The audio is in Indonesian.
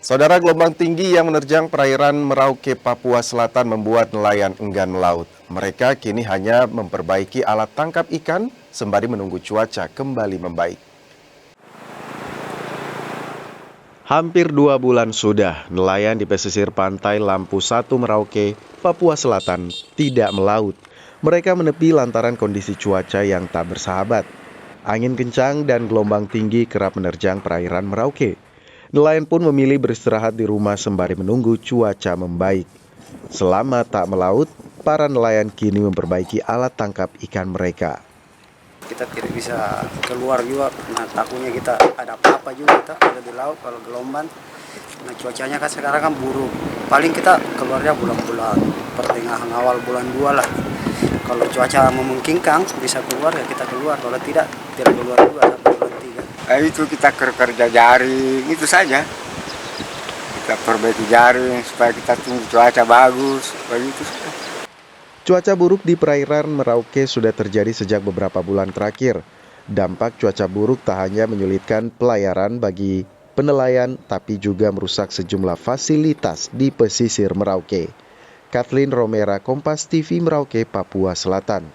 Saudara, gelombang tinggi yang menerjang perairan Merauke, Papua Selatan membuat nelayan enggan melaut. Mereka kini hanya memperbaiki alat tangkap ikan sembari menunggu cuaca kembali membaik. Hampir 2 bulan sudah, nelayan di pesisir pantai Lampu 1 Merauke, Papua Selatan tidak melaut. Mereka menepi lantaran kondisi cuaca yang tak bersahabat. Angin kencang dan gelombang tinggi kerap menerjang perairan Merauke. Nelayan pun memilih beristirahat di rumah sembari menunggu cuaca membaik. Selama tak melaut, para nelayan kini memperbaiki alat tangkap ikan mereka. Kita tidak bisa keluar juga, nah takutnya kita ada apa-apa juga kita kalau di laut, kalau gelombang. Nah cuacanya kan sekarang kan buruk, paling kita keluarnya bulan-bulan pertengahan awal bulan 2 lah. Kalau cuaca memungkinkan bisa keluar ya kita keluar, kalau tidak keluar juga sampai bulan 3. Itu kita kerja jaring, itu saja. Kita perbaiki jaring supaya kita tunggu cuaca bagus, begitu. Cuaca buruk di perairan Merauke sudah terjadi sejak beberapa bulan terakhir. Dampak cuaca buruk tak hanya menyulitkan pelayaran bagi penelayan, tapi juga merusak sejumlah fasilitas di pesisir Merauke. Kathleen Romera, Kompas TV, Merauke, Papua Selatan.